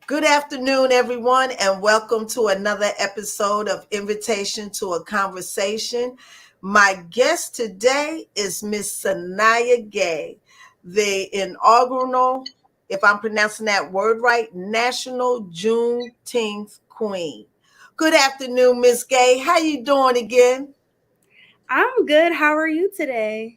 Good afternoon, everyone, and welcome to another episode of Invitation to a Conversation. My guest today is Miss Saniya Gay, the inaugural, if I'm pronouncing that word right, National Juneteenth Queen. Good afternoon, Miss Gay. How you doing again? I'm good. How are you today?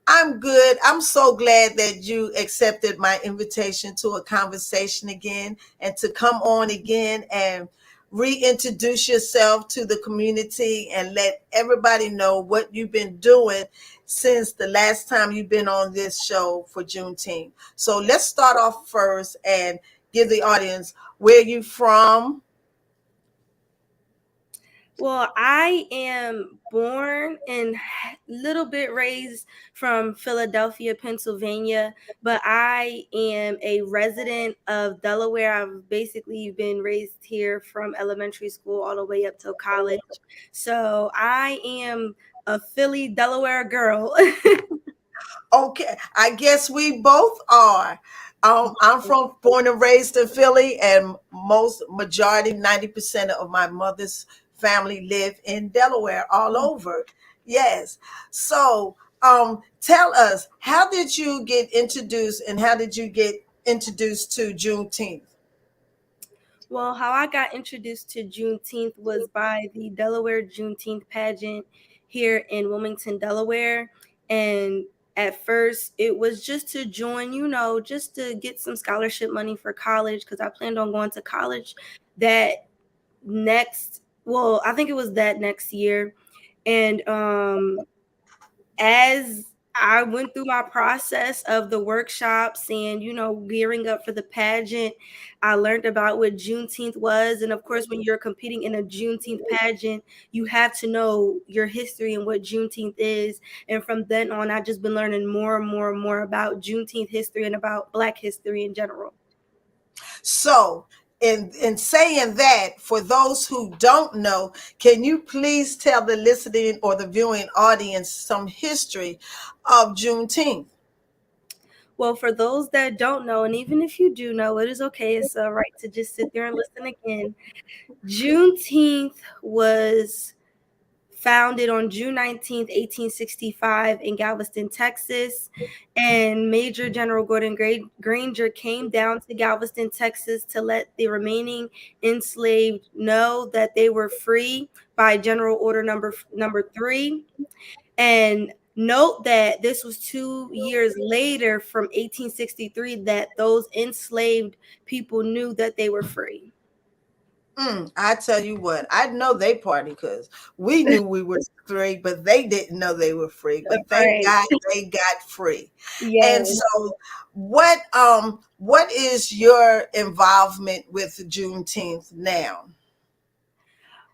I'm good. I'm so glad that you accepted my invitation to a conversation again and to come on again and reintroduce yourself to the community and let everybody know what you've been doing since the last time you've been on this show for Juneteenth. So let's start off first and give the audience where you from. Well, I am born and a little bit raised from Philadelphia, Pennsylvania, but I am a resident of Delaware. I've basically been raised here from elementary school all the way up till college. So I am a Philly, Delaware girl. Okay, I guess we both are. I'm from born and raised in Philly, and most majority, 90% of my mother's family live in Delaware, all over. Yes. So, tell us, how did you get introduced, and how did you get introduced to Juneteenth? Well, how I got introduced to Juneteenth was by the Delaware Juneteenth pageant here in Wilmington, Delaware. And at first, it was just to join, just to get some scholarship money for college because I planned on going to college that I think it was that next year. And as I went through my process of the workshops and, gearing up for the pageant, I learned about what Juneteenth was. And of course, when you're competing in a Juneteenth pageant, you have to know your history and what Juneteenth is. And from then on, I've just been learning more and more and more about Juneteenth history and about Black history in general. So, in saying that, for those who don't know, can you please tell the listening or the viewing audience some history of Juneteenth? Well, for those that don't know, and even if you do know, it is okay. It's all right to just sit there and listen again. Juneteenth was founded on June 19th, 1865 in Galveston, Texas. And Major General Gordon Granger came down to Galveston, Texas to let the remaining enslaved know that they were free by General Order number 3. And note that this was 2 years later from 1863 that those enslaved people knew that they were free. I tell you what, I know they party because we knew we were free, but they didn't know they were free. But thank Right. God they got free. And Yes. so, what is your involvement with Juneteenth now?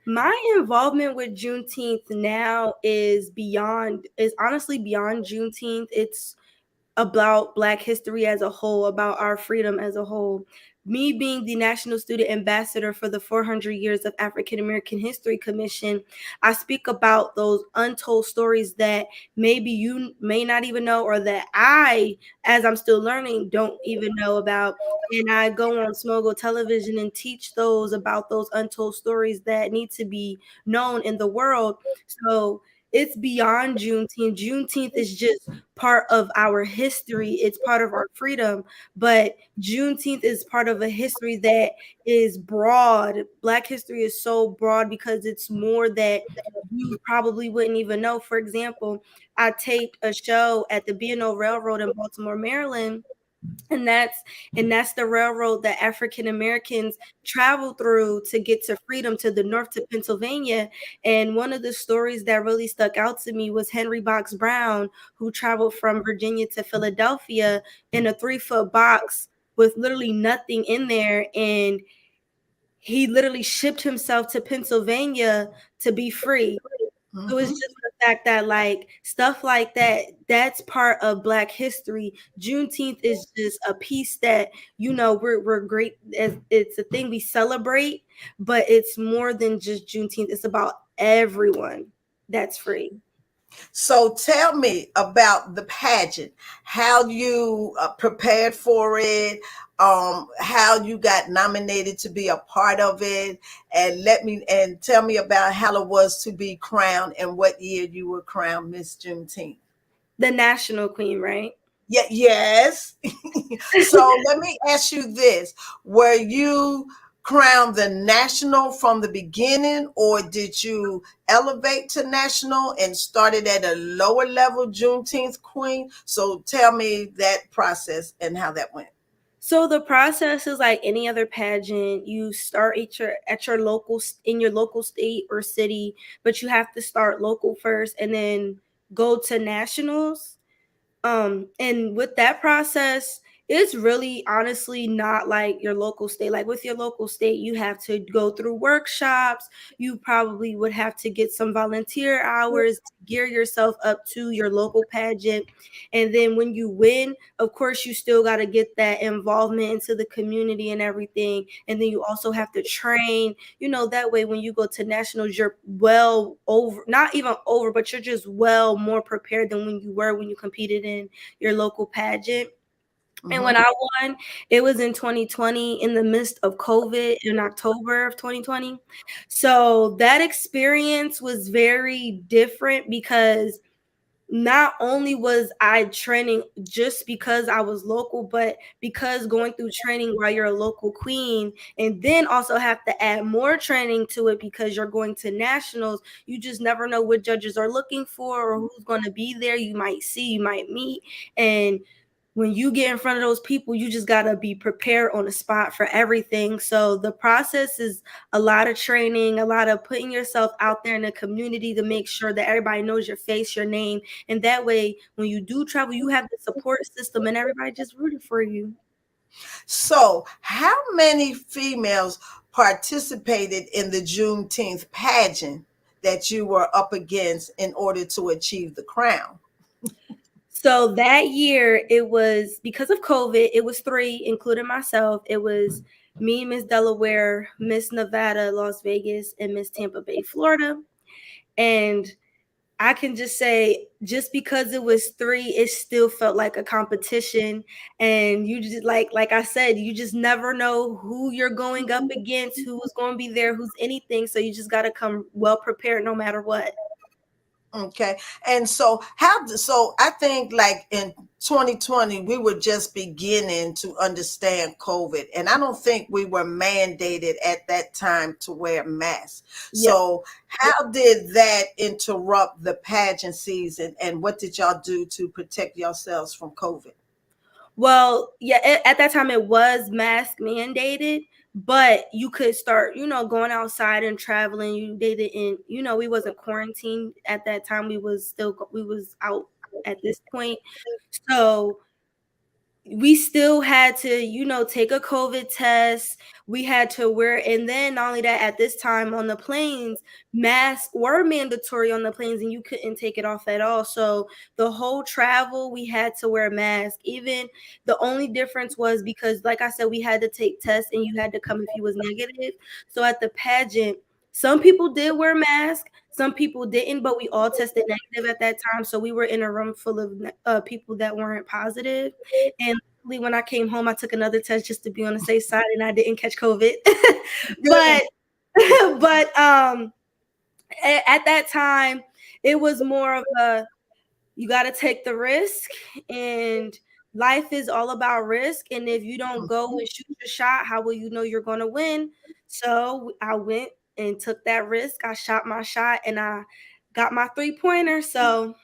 My involvement with Juneteenth now is honestly beyond Juneteenth. It's about Black history as a whole, about our freedom as a whole. Me being the National Student Ambassador for the 400 Years of African American History Commission, I speak about those untold stories that maybe you may not even know, or that I, as I'm still learning, don't even know about. And I go on Smogo television and teach those about those untold stories that need to be known in the world. So it's beyond Juneteenth. Juneteenth is just part of our history. It's part of our freedom. But Juneteenth is part of a history that is broad. Black history is so broad because it's more that you probably wouldn't even know. For example, I taped a show at the B&O Railroad in Baltimore, Maryland. And that's the railroad that African Americans travel through to get to freedom, to the north, to Pennsylvania. And one of the stories that really stuck out to me was Henry Box Brown, who traveled from Virginia to Philadelphia in a 3-foot box with literally nothing in there. And he literally shipped himself to Pennsylvania to be free. So it's Mhm. just the fact that, like, stuff like that, that's part of Black history. Juneteenth is just a piece that, we're great. It's a thing we celebrate, but it's more than just Juneteenth. It's about everyone that's free. So tell me about the pageant, how you prepared for it, how you got nominated to be a part of it, and tell me about how it was to be crowned and what year you were crowned Miss Juneteenth. The national queen, right? Yeah, yes. So let me ask you this. Were you crowned the national from the beginning, or did you elevate to national and started at a lower level Juneteenth queen? So tell me that process and how that went. So the process is like any other pageant. You start at your local in your local state or city, but you have to start local first and then go to nationals. And with that process, it's really honestly not like your local state. Like with your local state, you have to go through workshops. You probably would have to get some volunteer hours to gear yourself up to your local pageant. And then when you win, of course, you still got to get that involvement into the community and everything. And then you also have to train, that way when you go to nationals, you're well over, not even over, but you're just well more prepared than when you were when you competed in your local pageant. And when Mm-hmm. I won, it was in 2020 in the midst of COVID in October of 2020. So that experience was very different because not only was I training just because I was local, but because going through training while you're a local queen, and then also have to add more training to it because you're going to nationals, you just never know what judges are looking for or who's going to be there. You might see, you might meet. And when you get in front of those people, you just got to be prepared on the spot for everything. So the process is a lot of training, a lot of putting yourself out there in the community to make sure that everybody knows your face, your name. And that way, when you do travel, you have the support system and everybody just rooting for you. So, how many females participated in the Juneteenth pageant that you were up against in order to achieve the crown? So that year, it was because of COVID, it was three, including myself. It was me, Miss Delaware, Miss Nevada, Las Vegas, and Miss Tampa Bay, Florida. And I can just say, just because it was three, it still felt like a competition. And you just like I said, you just never know who you're going up against, who's going to be there, who's anything. So you just got to come well prepared no matter what. Okay. And so I think like in 2020 we were just beginning to understand COVID, and I don't think we were mandated at that time to wear masks. Yep. So how did that interrupt the pageant season, and what did y'all do to protect yourselves from COVID? Well, yeah, at that time it was mask mandated, but you could start, going outside and traveling. You did it we wasn't quarantined at that time. We was out at this point. So we still had to, take a COVID test. We had to wear, and then not only that, at this time on the planes, masks were mandatory on the planes and you couldn't take it off at all. So the whole travel, we had to wear masks. Even the only difference was because, like I said, we had to take tests and you had to come if you was negative. So at the pageant, some people did wear masks, some people didn't, but we all tested negative at that time. So we were in a room full of people that weren't positive. And when I came home, I took another test just to be on the safe side, and I didn't catch COVID. Good. but but at that time, it was more of a, you got to take the risk, and life is all about risk. And if you don't go and shoot your shot, how will you know you're going to win? So I went and took that risk. I shot my shot and I got my 3-pointer. So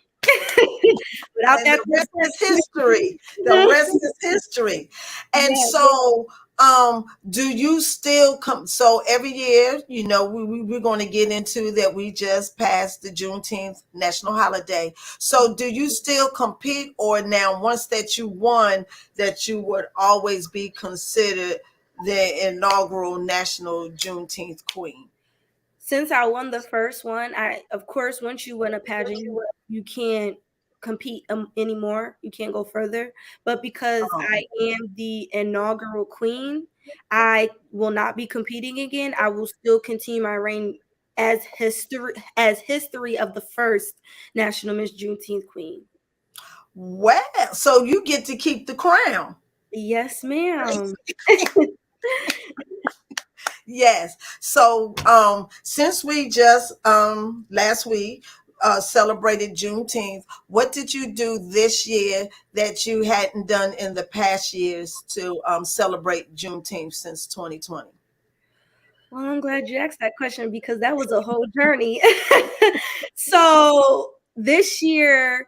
without And that, the rest is history. The rest is history. And yeah. so, do you still come? So every year, we're going to get into that. We just passed the Juneteenth national holiday. So, do you still compete, or now once that you won, that you would always be considered the inaugural national Juneteenth queen? Since I won the first one, of course, once you win a pageant, you can't compete anymore. You can't go further. But because I am the inaugural queen, I will not be competing again. I will still continue my reign as history of the first National Miss Juneteenth Queen. Well, so you get to keep the crown. Yes, ma'am. Yes. So since we just last week celebrated Juneteenth, what did you do this year that you hadn't done in the past years to celebrate Juneteenth since 2020? Well, I'm glad you asked that question because that was a whole journey. So this year,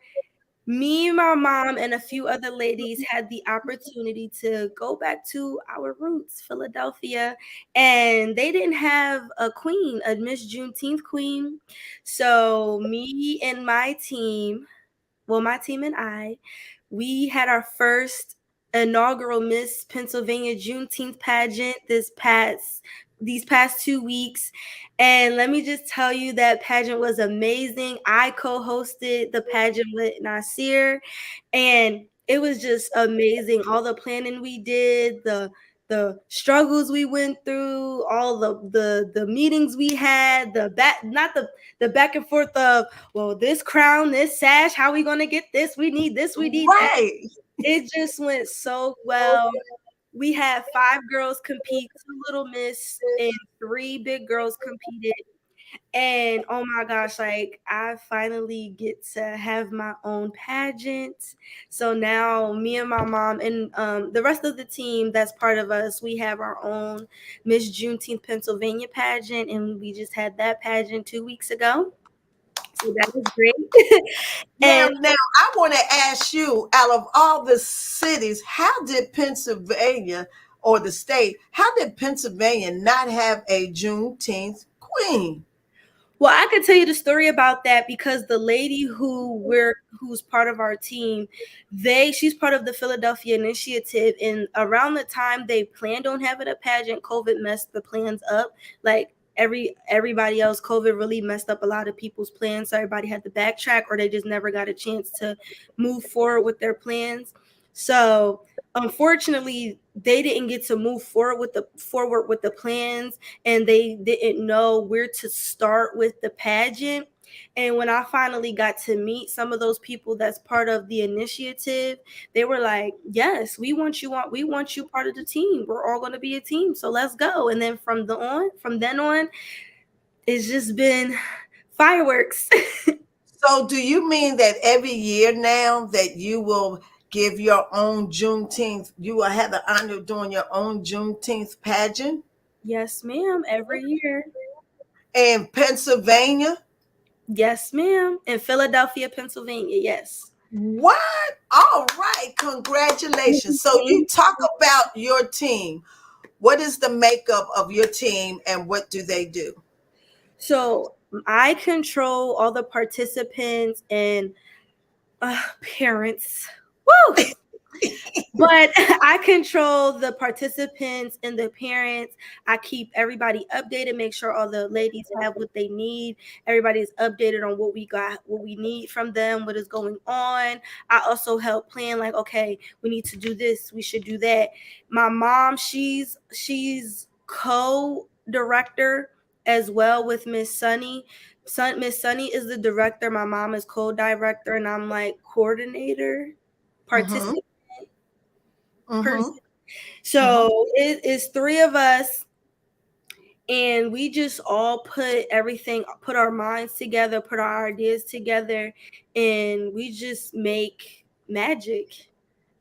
me, my mom, and a few other ladies had the opportunity to go back to our roots, Philadelphia, and they didn't have a queen, a Miss Juneteenth queen. So me and my team, well, my team and I, we had our first inaugural Miss Pennsylvania Juneteenth pageant these past 2 weeks. And let me just tell you that pageant was amazing. I co-hosted the pageant with Nasir, and it was just amazing. All the planning we did, the struggles we went through, all the meetings we had, the back not the back and forth of, well, this crown, this sash, how we gonna get this? We need this, we need that. Right. It just went so well. We had 5 girls compete, 2 little miss, and 3 big girls competed. And oh my gosh, like I finally get to have my own pageant. So now me and my mom and the rest of the team that's part of us, we have our own Miss Juneteenth Pennsylvania pageant, and we just had that pageant 2 weeks ago. So that was great. Now, And I want to ask you, out of all the cities, how did Pennsylvania or the state, how did Pennsylvania not have a Juneteenth queen? well, I could tell you the story about that because the lady who's part of our team, she's part of the Philadelphia Initiative, and around the time they planned on having a pageant, COVID messed the plans up. Like everybody else, COVID really messed up a lot of people's plans. So everybody had to backtrack, or they just never got a chance to move forward with their plans. So unfortunately, they didn't get to move forward with the plans, and they didn't know where to start with the pageant. And when I finally got to meet some of those people that's part of the initiative, they were like, "Yes, we want you part of the team. We're all going to be a team. So let's go." And then from then on, it's just been fireworks. So, do you mean that every year now that you will give your own Juneteenth, you will have the honor of doing your own Juneteenth pageant Yes, ma'am, every year. in Pennsylvania? Yes, ma'am. In Philadelphia, Pennsylvania. Yes. What? All right, congratulations. So, you talk about your team. What is the makeup of your team and what do they do? So I control all the participants and parents. Woo! But I control the participants and the parents. I keep everybody updated, make sure all the ladies have what they need. Everybody's updated on what we got, what we need from them, what is going on. I also help plan, like, okay, we need to do this, we should do that. My mom, she's co-director as well with Miss Sunny. Miss Sunny is the director. My mom is co-director, and I'm like coordinator, Mm-hmm. participant Mm-hmm. person. So it is 3 of us, and we just all put our minds together, put our ideas together, and we just make magic.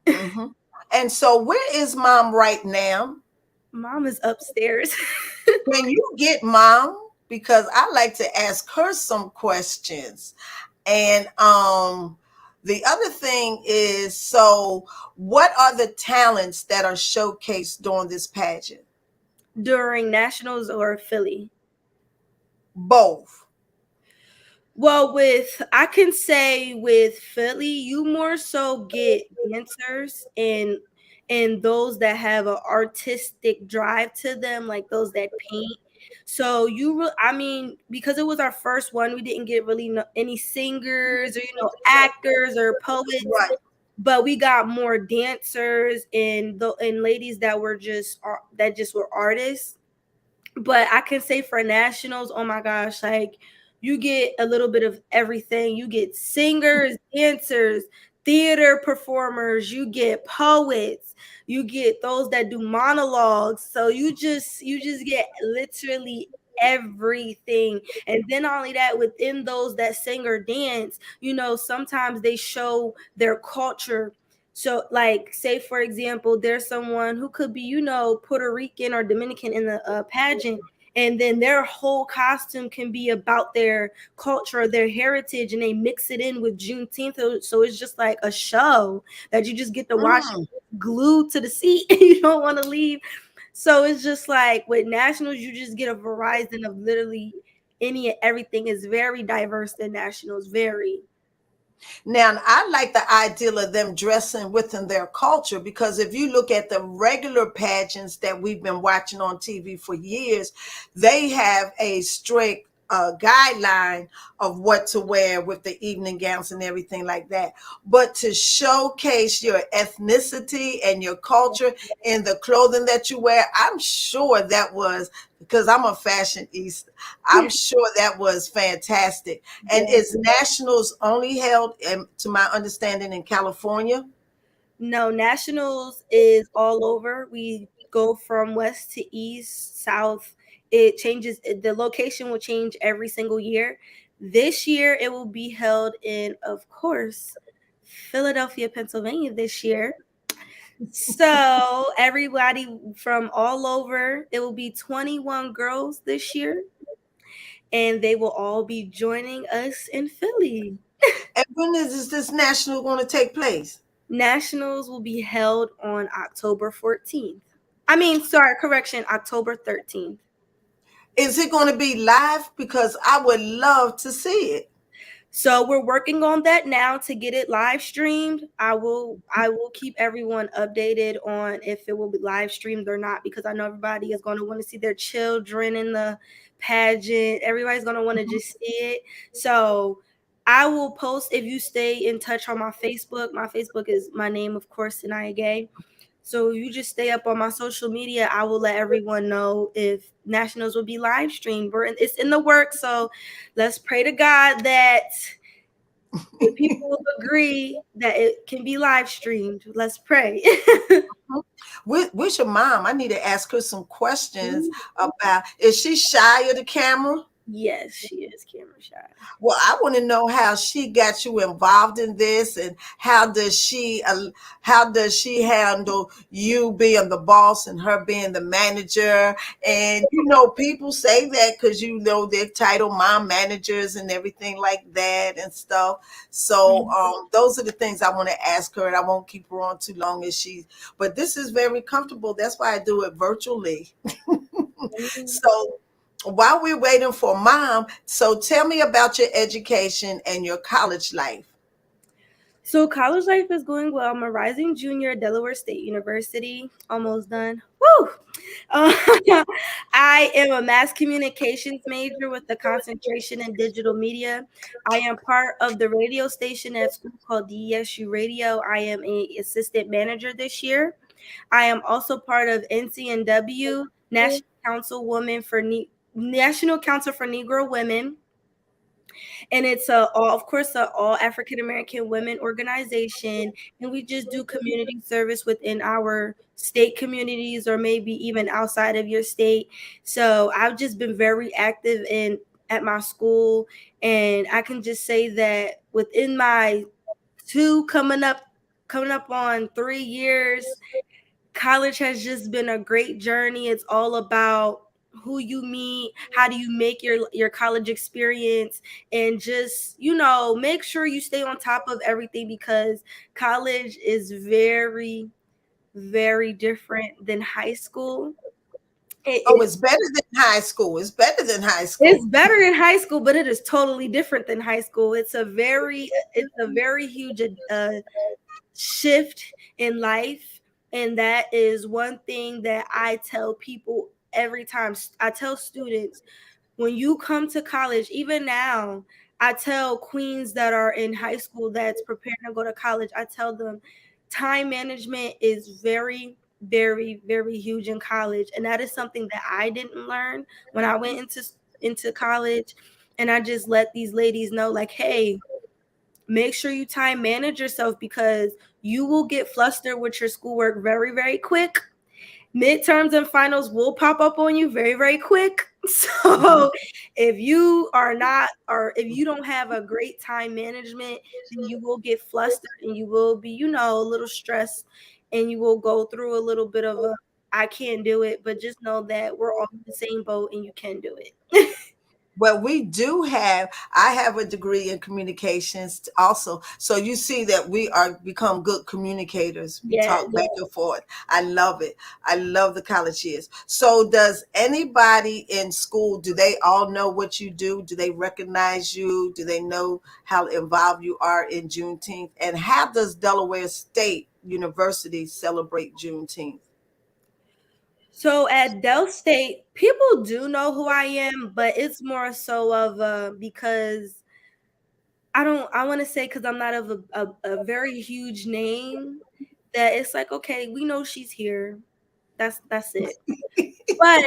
Mm-hmm. And so, where is mom right now? Mom is upstairs. Can you get mom? Because I like to ask her some questions. And the other thing is, so what are the talents that are showcased during this pageant? During nationals or Philly. Both. Well, I can say with Philly, you more so get dancers and those that have an artistic drive to them, like those that paint. So I mean, because it was our first one, we didn't get really any singers or actors or poets, Right. but we got more dancers and ladies that just were artists. But I can say for nationals, oh my gosh, like you get a little bit of everything. You get singers, dancers, theater performers, you get poets, you get those that do monologues. So you just get literally everything. And then not only that, within those that sing or dance, sometimes they show their culture. So, like, say for example, there's someone who could be, Puerto Rican or Dominican in the pageant, and then their whole costume can be about their culture, their heritage, and they mix it in with Juneteenth. So it's just like a show that you just get to watch Mm. glued to the seat. You don't want to leave. So it's just like with nationals, you just get a variety of literally any and everything. Is very diverse in nationals, very. Now, I like the idea of them dressing within their culture, because if you look at the regular pageants that we've been watching on TV for years, they have a strict guideline of what to wear with the evening gowns and everything like that. But to showcase your ethnicity and your culture in the clothing that you wear, I'm sure that was, because I'm a fashionista, I'm sure that was fantastic. And Yeah. is nationals only held, to my understanding, in California? No, nationals is all over. We go from west to east, south. It changes. The location will change every single year. This year, it will be held in, of course, Philadelphia, Pennsylvania this year. So everybody from all over, it will be 21 girls this year, and they will all be joining us in Philly. And when is this national going to take place? Nationals will be held on October 14th. I mean, sorry, correction, October 13th. Is it going to be live? Because I would love to see it. So we're working on that now to get it live streamed. I will keep everyone updated on if it will be live streamed or not, because I know everybody is going to want to see their children in the pageant. Everybody's going to want to just see it. So I will post, if you stay in touch on my Facebook. My Facebook is my name, of course, Saniya Gay. So you just stay up on my social media. I will let everyone know if nationals will be live streamed. It's in the works. So let's pray to God that the people will agree that it can be live streamed. Let's pray. Where's your mom? I need to ask her some questions about, is she shy of the camera? Yes, she is camera shy. Well, I want to know how she got you involved in this, and how does she handle you being the boss and her being the manager? And people say that because they're titled mom managers and everything like that and stuff. So those are the things I want to ask her, and I won't keep her on too long as she. But this is very comfortable. That's why I do it virtually. Mhm. So while we're waiting for mom, so tell me about your education and your college life. So college life is going well. I'm a rising junior at Delaware State University. Almost done. Woo! Uh, I am a mass communications major with a concentration in digital media. I am part of the radio station at school called DESU Radio. I am a assistant manager this year. I am also part of NCNW, National Council for Negro Women, and it's of course a all African American women organization, and we just do community service within our state communities or maybe even outside of your state. So I've just been very active in at my school, and I can just say that within my two coming up on 3 years, college has just been a great journey. It's all about who you meet, how do you make your college experience, and just make sure you stay on top of everything, because college is very, very different than high school. Oh, it's better than high school. It's better than high It's school. better than high school, but it is totally different than high school. It's a very huge shift in life. And that is one thing that I tell people every time. I tell students, when you come to college, even now, I tell queens that are in high school that's preparing to go to college, I tell them time management is very, very, very huge in college. And that is something that I didn't learn when I went into college. And I just let these ladies know, like, hey, make sure you time manage yourself, because you will get flustered with your schoolwork very, very quick. Midterms and finals will pop up on you very, very quick. Mhm. So if you are not, or if you don't have a great time management, then you will get flustered and you will be, a little stressed, and you will go through a little bit of a, I can't do it. But just know that we're all in the same boat and you can do it. Well, I have a degree in communications also. So you see that we are become good communicators. We Yeah. talk back and forth. I love it. I love the college years. So does anybody in school, do they all know what you do? Do they recognize you? Do they know how involved you are in Juneteenth? And how does Delaware State University celebrate Juneteenth? So at Del State, people do know who I am, but it's more so of because I want to say, because I'm not of a very huge name, that it's like, okay, we know she's here. That's it. But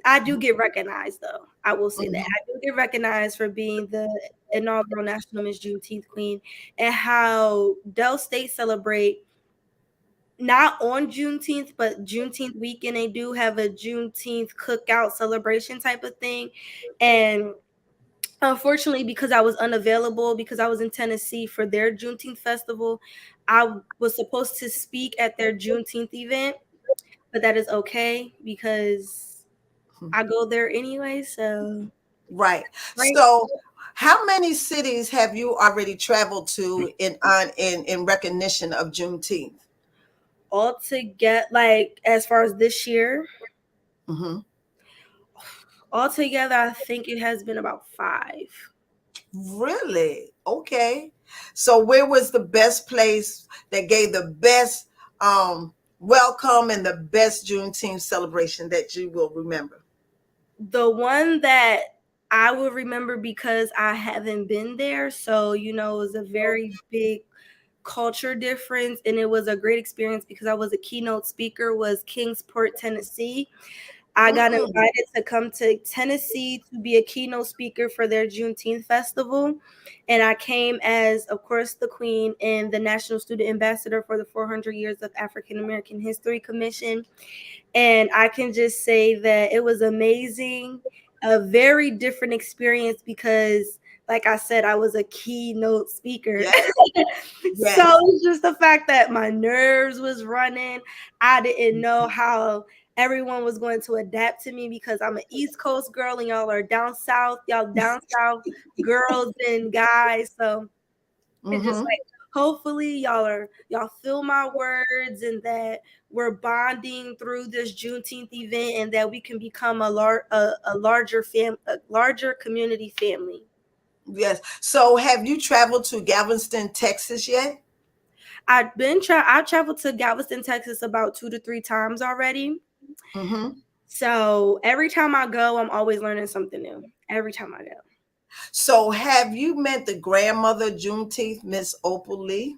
I do get recognized, though. I will say that Mhm. I do get recognized for being the inaugural National Miss Juneteenth Queen, and how Del State celebrate not on Juneteenth, but Juneteenth weekend. They do have a Juneteenth cookout celebration type of thing, and unfortunately, because I was unavailable, because I was in Tennessee for their Juneteenth festival, I was supposed to speak at their Juneteenth event, but that is okay because I go there anyway. So, Right. right, So, how many cities have you already traveled to in recognition of Juneteenth? all to get, like, as far as this year, Hmm. altogether, I think it has been about 5. Really? Okay. So, where was the best place that gave the best welcome and the best Juneteenth celebration that you will remember? The one that I will remember, because I haven't been there, so it was a very big culture difference, and it was a great experience because I was a keynote speaker, was Kingsport, Tennessee. I got Mm. invited to come to Tennessee to be a keynote speaker for their Juneteenth festival, and I came as, of course, the queen and the national student ambassador for the 400 years of African American History Commission. And I can just say that it was amazing, a very different experience because, like I said, I was a keynote speaker. Yes. So Yes. it's just the fact that my nerves was running. I didn't know how everyone was going to adapt to me because I'm an East Coast girl and y'all are down south. Y'all down south girls and guys. So it's just Hmm. like, hopefully y'all feel my words, and that we're bonding through this Juneteenth event, and that we can become a larger a larger community family. Yes. So, have you traveled to Galveston, Texas yet? I've traveled to Galveston, Texas about 2 to 3 times already. Hmm. So every time I go, I'm always learning something new. Every time I go. So, have you met the grandmother Juneteenth, Miss Opal Lee?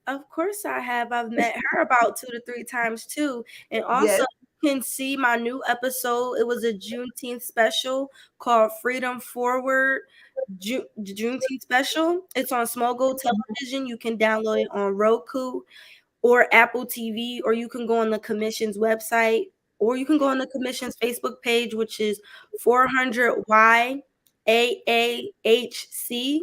Of course I have. I've met her about 2 to 3 times too. And also, Yes. you can see my new episode. It was a Juneteenth special called Freedom Forward Juneteenth special. It's on Small Gold Television. You can download it on Roku or Apple TV, or you can go on the commission's website, or you can go on the commission's Facebook page, which is 400YAAHC,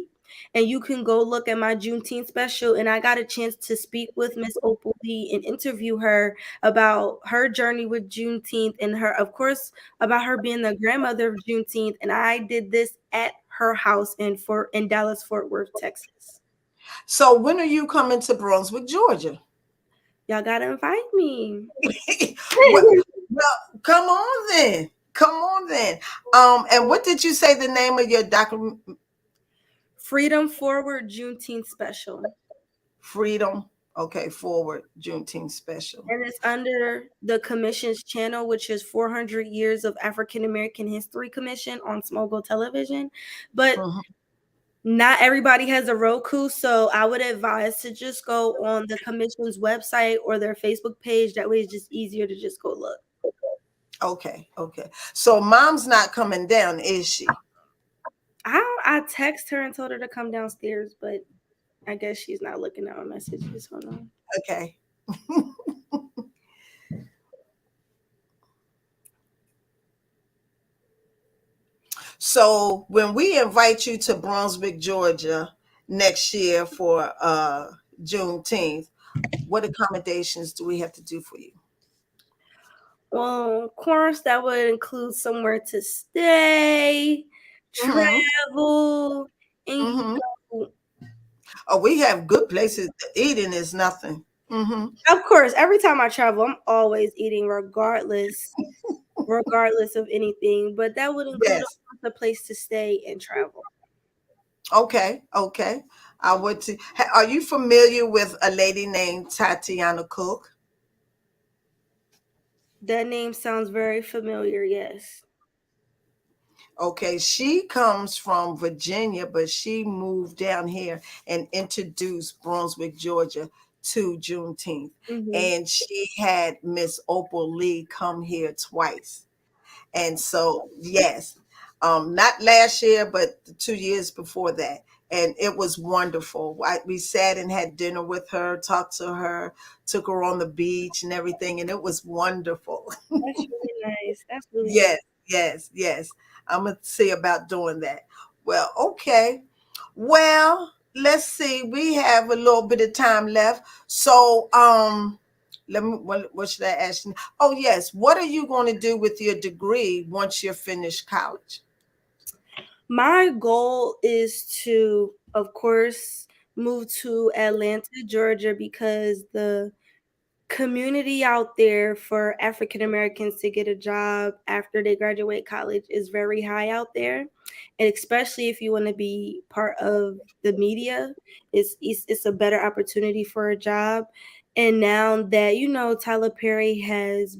and you can go look at my Juneteenth special. And I got a chance to speak with Miss Opal Lee and interview her about her journey with Juneteenth, and her, of course, about her being the grandmother of Juneteenth. And I did this at her house in Dallas, Fort Worth, Texas. So, when are you coming to Brunswick, Georgia? Y'all gotta invite me. well, well, come on then. Come on then. And what did you say the name of your document? Freedom Forward Juneteenth special. Freedom. Okay, forward Juneteenth special. And it's under the commission's channel, which is 400 Years of African American History Commission on Smogel Television. But Mhm. not everybody has a Roku, so I would advise to just go on the commission's website or their Facebook page. That way it's just easier to just go look. Okay, okay. So mom's not coming down, is she? I text her and told her to come downstairs, but I guess she's not looking at my messages. Hold on. Okay. So when we invite you to Brunswick, Georgia next year for Juneteenth, what accommodations do we have to do for you? Well, of course, that would include somewhere to stay, Mm-hmm. travel, and Mm-hmm. know, Oh, we have good places. Eating is nothing. Mm-hmm. of course, every time I travel, I'm always eating regardless of anything. But that would include Yes. a place to stay and travel. Okay. Okay. I would. Are you familiar with a lady named Tatiana Cook? That name sounds very familiar. Yes. Okay, she comes from Virginia, but she moved down here and introduced Brunswick, Georgia to Juneteenth. Hmm. And she had Miss Opal Lee come here twice. And so, yes, not last year, but the 2 years before that. And it was wonderful. We sat and had dinner with her, talked to her, took her on the beach and everything, and it was wonderful. That's really nice. That's really nice. Yes, yes, yes. I'm gonna see about doing that. Well, okay. Well, let's see. We have a little bit of time left. So, let me. What should I ask you? Oh, yes. What are you going to do with your degree once you're finished college? My goal is to, of course, move to Atlanta, Georgia, because the community out there for African Americans to get a job after they graduate college is very high out there. And especially if you want to be part of the media, it's a better opportunity for a job. And now that Tyler Perry has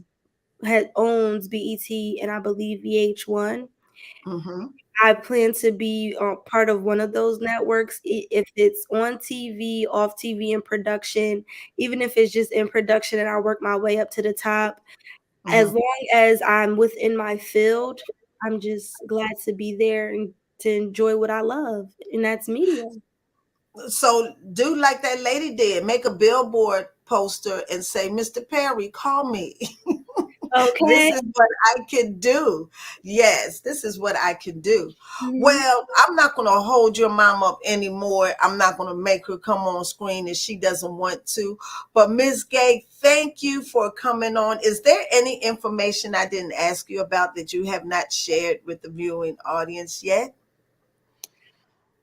owns BET and I believe VH1, Mm-hmm. I plan to be part of one of those networks, if it's on TV, off TV, in production, even if it's just in production and I work my way up to the top. As Mm-hmm. long as I'm within my field, I'm just glad to be there and to enjoy what I love, and that's media. So do like that lady did. Make a billboard poster and say, "Mr. Perry, call me." This Okay. is what I can do. Yes, this is what I can do. Mhm. Well, I'm not going to hold your mom up anymore. I'm not going to make her come on screen if she doesn't want to. But Ms. Gay, thank you for coming on. Is there any information I didn't ask you about that you have not shared with the viewing audience yet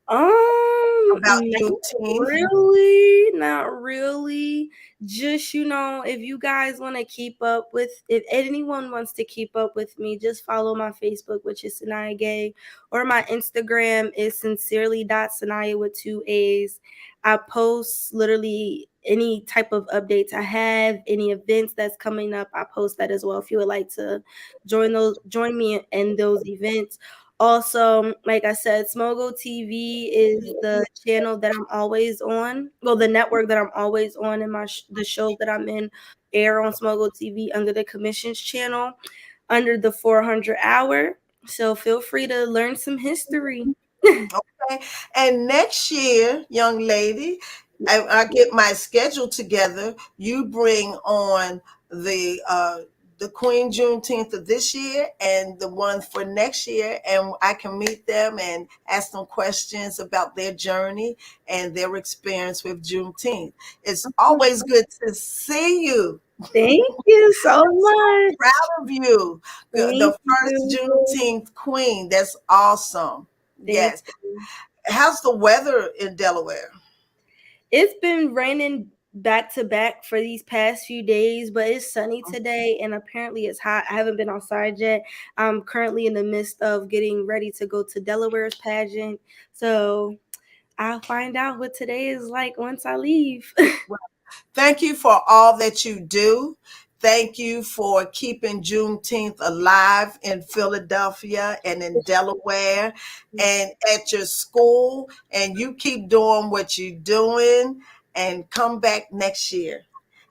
about Not Juneteenth? really, not really. Just, if you guys want to keep up with, if anyone wants to keep up with me, just follow my Facebook, which is Saniya Gay, or my Instagram is sincerely.sanaya with 2 A's. I post literally any type of updates I have, any events that's coming up, I post that as well. If you would like to join me in those events. Also, like I said, Smogo TV is the channel that I'm always on. Well, the network that I'm always on, and the shows that I'm in air on Smogo TV under the Commissions channel, under the 400 hour. So feel free to learn some history. Okay. And next year, young lady, I get my schedule together. You bring on the uh, the Queen Juneteenth of this year and the one for next year, and I can meet them and ask them questions about their journey and their experience with Juneteenth. It's always good to see you. Thank you so So much. proud of you, Thank the first you. Juneteenth queen. That's awesome. Thank Yes. you. How's the weather in Delaware? It's been raining back to back for these past few days, but it's sunny today and apparently it's hot. I haven't been outside yet. I'm currently in the midst of getting ready to go to Delaware's pageant. So I'll find out what today is like once I leave. Thank you for all that you do. Thank you for keeping Juneteenth alive in Philadelphia and in Delaware and at your school. And you keep doing what you're doing and come back next year.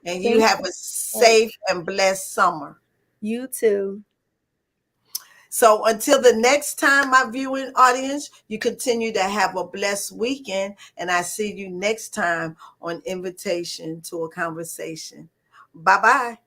And you Thank have a you. safe and blessed summer. You too. So until the next time, my viewing audience, you continue to have a blessed weekend. And I see you next time on Invitation to a Conversation. Bye bye.